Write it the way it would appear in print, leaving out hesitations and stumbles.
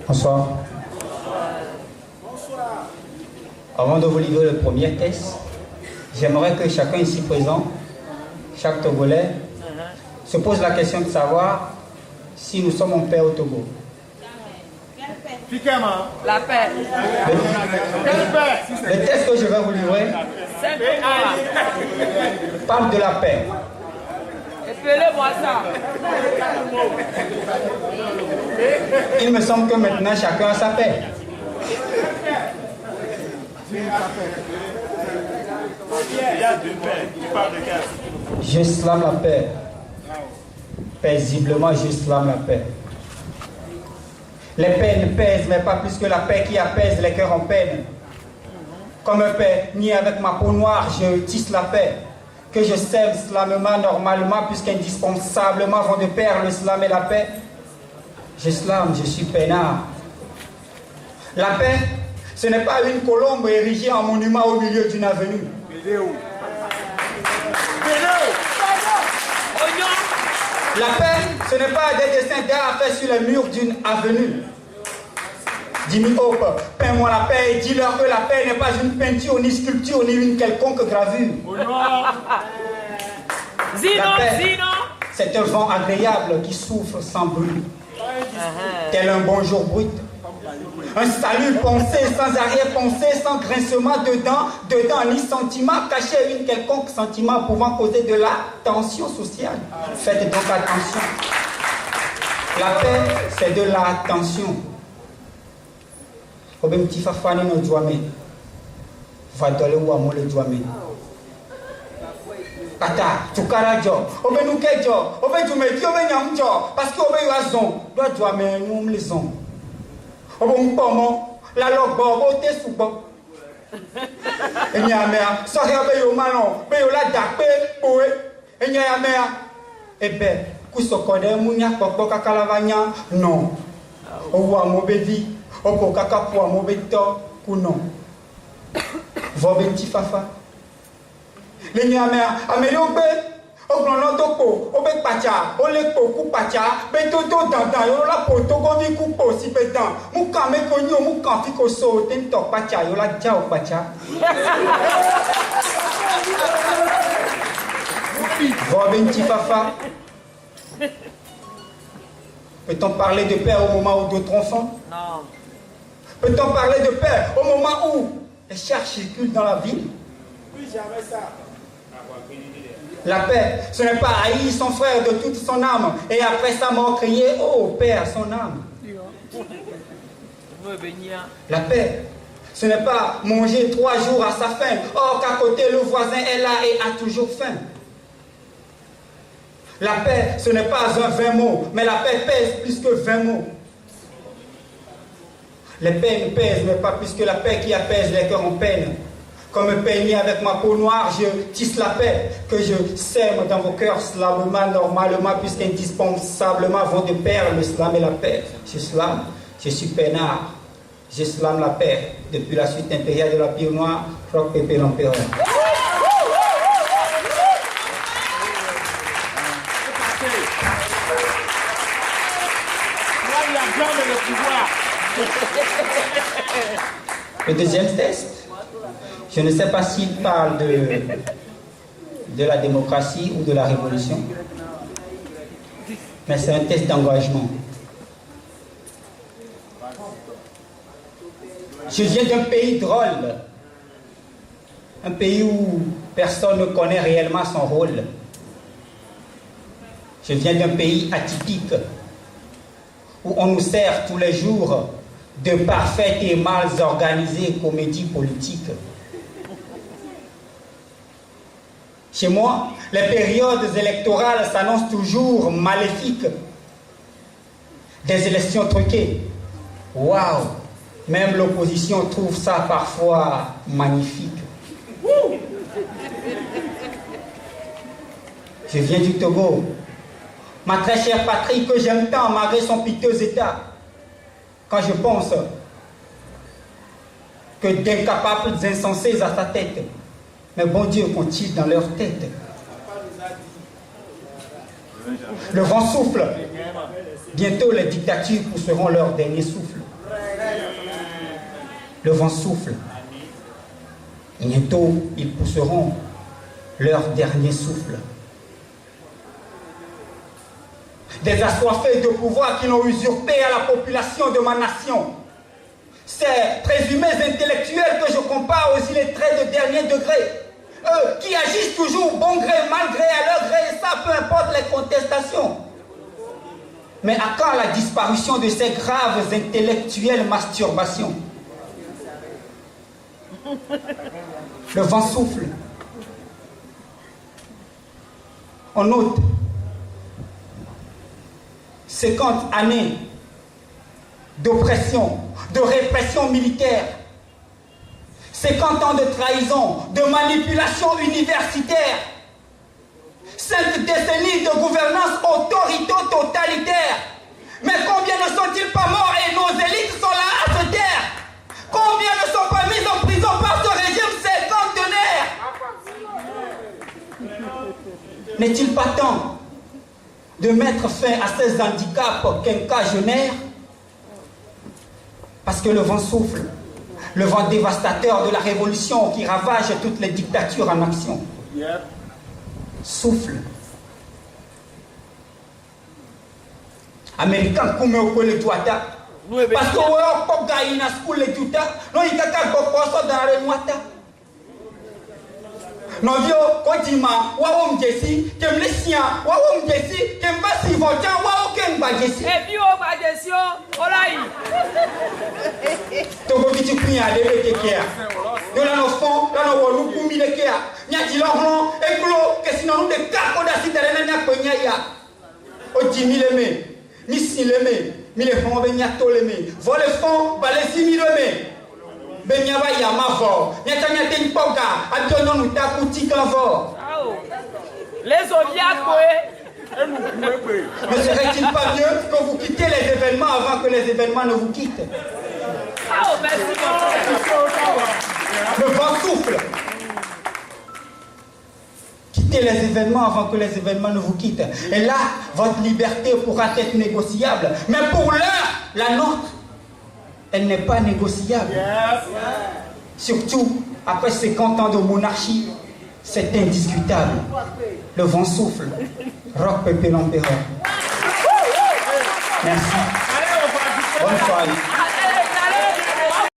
Bonsoir. Avant de vous livrer le premier test, j'aimerais que chacun ici présent, chaque Togolais, se pose la question de savoir si nous sommes en paix au Togo. La paix. Le test que je vais vous livrer parle de la paix. Épelez-moi ça. Il me semble que maintenant chacun a sa paix. Je slame la paix. Paisiblement, je slame la paix. Les peines pèsent, mais pas plus que la paix qui apaise les cœurs en peine. Comme un paix, ni avec ma peau noire, je tisse la paix. Que je sème slamement, normalement, puisqu'indispensablement vont de pair le slam et la paix. Je slame, je suis peinard. La paix, ce n'est pas une colombe érigée en monument au milieu d'une avenue. La paix, ce n'est pas des dessins d'art faits sur les murs d'une avenue. Jimmy Hope, peins-moi la paix et dis-leur que la paix n'est pas une peinture, ni sculpture, ni une quelconque gravure. La paix, c'est un vent agréable qui souffle sans bruit, tel un bonjour brut. Un salut pensé sans arrière-pensée, sans grincement dedans ni sentiment caché, une quelconque sentiment pouvant causer de la tension sociale. Faites donc attention. La paix, c'est de la tension. Obem petit fafani no douame. Va dole ou amo le douame. Kata, tukara jo. Obem nou ke jo. Obem du me di obem nyam jo. Parce que obem yo azon. Do douame nou me zon. Obem pomo. La lok bo te soubo. Enya mea. Sorry obem yo malon. Be yo la dakpe boe. Enya mea. Ebe. Kusokode munya kokbo kakalavanya. Non. Ou amo bevi. Oko kakapua mobeto kuno. Vobenti fafa. Le nyamea ameyobe oglono toko obe pacha olekpo ku pacha betoto dandan yo la poto govi ku posi bedan muka me konyo muka fiko so tento pacha yo la jao pacha. Vobenti fafa. Peut-on parler de paix au moment où d'autres enfants? Non. Peut-on parler de paix au moment où les chars circulent dans la ville? Oui, jamais ça. La paix, ce n'est pas haïr son frère de toute son âme et après sa mort crier « Oh, Père, son âme ». La paix, ce n'est pas manger 3 jours à sa faim, or qu'à côté le voisin est là et a toujours faim. La paix, ce n'est pas un 20 mots, mais la paix pèse plus que 20 mots. Les peines pèsent, mais pas plus que la paix qui apaise les cœurs en peine. Comme peigné avec ma peau noire, je tisse la paix que je sème dans vos cœurs slamement, normalement, puisqu'indispensablement vont de pair le slam et la paix. Je slame, je suis peinard. Je slame la paix depuis la suite impériale de la pire noire, Rock Pépé l'empereur. Le deuxième test, je ne sais pas s'il parle de la démocratie ou de la révolution, mais c'est un test d'engagement. Je viens d'un pays drôle, un pays où personne ne connaît réellement son rôle. Je viens d'un pays atypique, où on nous sert tous les jours de parfaites et mal organisées comédies politiques. Chez moi, les périodes électorales s'annoncent toujours maléfiques. Des élections truquées. Waouh! Même l'opposition trouve ça parfois magnifique. Je viens du Togo. Ma très chère patrie que j'aime tant malgré son piteux état. Quand je pense que d'incapables insensés à sa tête, mais bon Dieu qu'ont-ils dans leur tête? Le vent souffle. Bientôt, les dictatures pousseront leur dernier souffle. Le vent souffle. Bientôt, ils pousseront leur dernier souffle. Des assoiffés de pouvoir qui l'ont usurpé à la population de ma nation. Ces présumés intellectuels que je compare aux illettrés de dernier degré. Eux qui agissent toujours bon gré, mal gré, à leur gré, et ça peu importe les contestations. Mais à quand la disparition de ces graves intellectuelles masturbations? Le vent souffle. On note 50 années d'oppression, de répression militaire, 50 ans de trahison, de manipulation universitaire, 5 décennies de gouvernance autorito-totalitaire. Mais combien ne sont-ils pas morts et nos élites sont là à se taire? Combien ne sont pas mis en prison par ce régime cinquantenaire? N'est-il pas temps de mettre fin à ces handicaps quinquagénaires? Parce que le vent souffle, le vent dévastateur de la révolution qui ravage toutes les dictatures en action. Souffle. Américain comme au le tuata. Parce que on peut gagner na school le tuta, non il kaka gokoso dans le moita. Non vieux kodima wa om jesi, kem le sien, wa om jesi, kem ba si votan wa o kem ba jesi. Et puis on va jesi o lai. To go biti kunya de be kekea. Yo la no fond, la no wolu kumi de kea. Nya ti longlon e glo que sinon de kako da sitere na nya konya ya. O jimi le me, ni si le me. Mi le fond ben yato le me, vol le fond, balesi mi le me. Ben yaba yama vo, nyata nyate npoga, adiono nous takuti kanvo. Les oviakoe. Ne serait-il pas mieux que vous quittez les événements avant que les événements ne vous quittent? Merci beaucoup. Le vent souffle. Quittez les événements avant que les événements ne vous quittent. Et là, votre liberté pourra être négociable. Mais pour l'heure, la nôtre, elle n'est pas négociable. Surtout, après 50 ans de monarchie, c'est indiscutable. Le vent souffle. Rock Pépé l'Empereur. Merci. Bonne soirée.